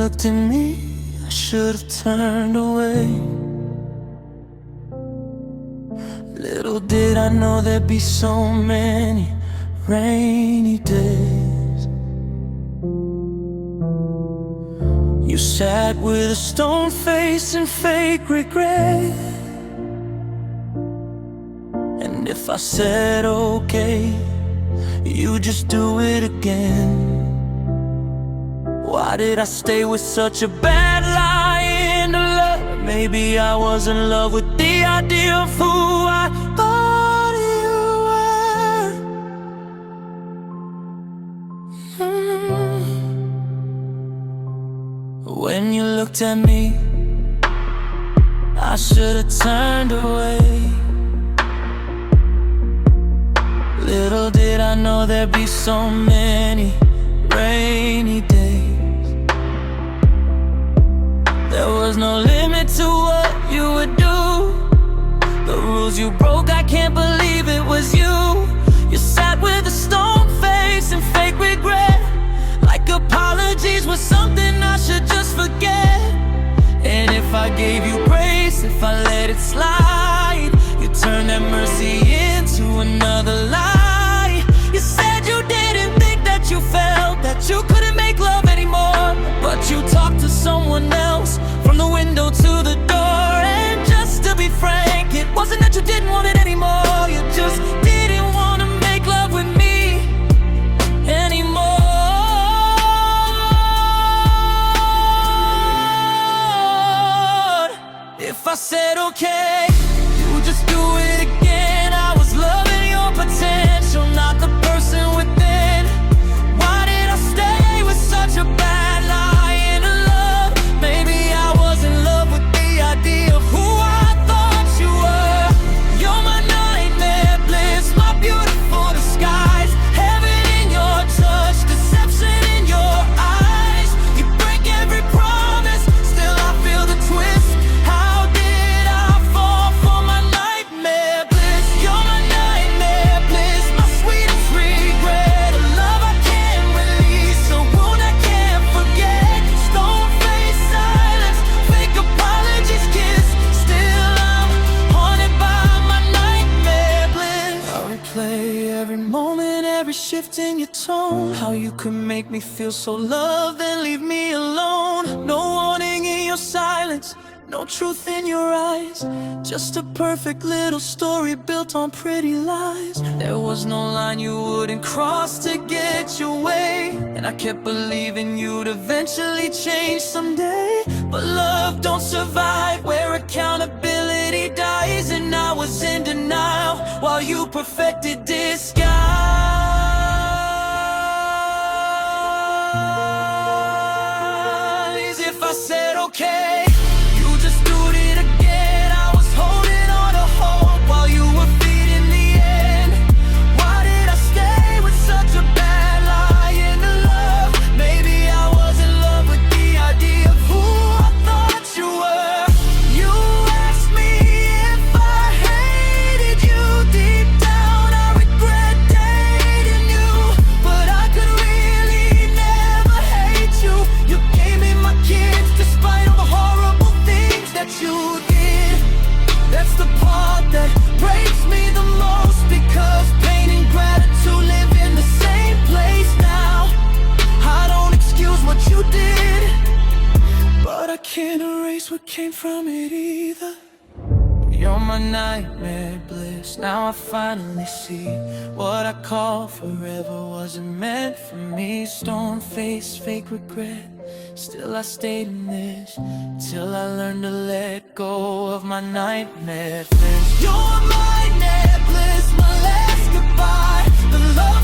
looked at me, I should have turned away. Little did I know there'd be so many rainy days. You sat with a stone face and fake regret. And if I said okay, you just do it again. Why did I stay with such a bad lie into love? Maybe I was in love with the idea of who I thought you were. When you looked at me, I should have turned away. Little did I know there'd be so many rainy days. There was no limit to what you would do. The rules you broke, I can't believe it was you. You sat with a stone face and fake regret, like apologies was something I should just forget. And if I gave you grace, if I let it slide, you turned that mercy into another lie. You said you didn't think that you felt that you couldn't make love anymore, but you talked to someone else from the window to the door. And just to be frank, it wasn't that you didn't want it anymore, you just didn't want to make love with me anymore. If I said okay, you just do it again. I was loving your potential, not the person within. Why did I stay with such a bad lie into love? Maybe I was in love with the idea of who I thought you were. You're my nightmare bliss, my beautiful disguise. Heaven in your touch, deception in your eyes. You break every promise, still I feel the twist. How did I fall for my nightmare bliss? You're my nightmare bliss, my sweetest regret. A love I can't release, a wound I can't forget. Stone face silence, fake apologies kiss. Still I'm haunted by my nightmare bliss. I replay every moment, every shift in your tone. How you could make me feel so loved and leave me alone. No warning in your silence, no truth in your eyes. Just a perfect little story built on pretty lies. There was no line you wouldn't cross to get your way, and I kept believing you'd eventually change someday. But love don't survive where accountability dies, and I was in denial while you perfected disguise. If I said okay, you just do it again. I was holding on to hope while you were feeding the end. Why did I stay with such a bad lie into love? Maybe I was in love with the idea of who I thought you were. You asked me if I hated you. Deep down I regret dating you, but I could really never hate you. You gave me my kids despite all the horrible things that you did. That's the part that breaks me the most, because pain and gratitude live in the same place now. I don't excuse what you did, but I can't erase what came from it either. You're my nightmare bliss, now I finally see what I call forever wasn't meant for me. Stone face, fake regret, still I stayed in this till I learned to let go of my nightmare bliss. You're my nightmare bliss, my last goodbye. The love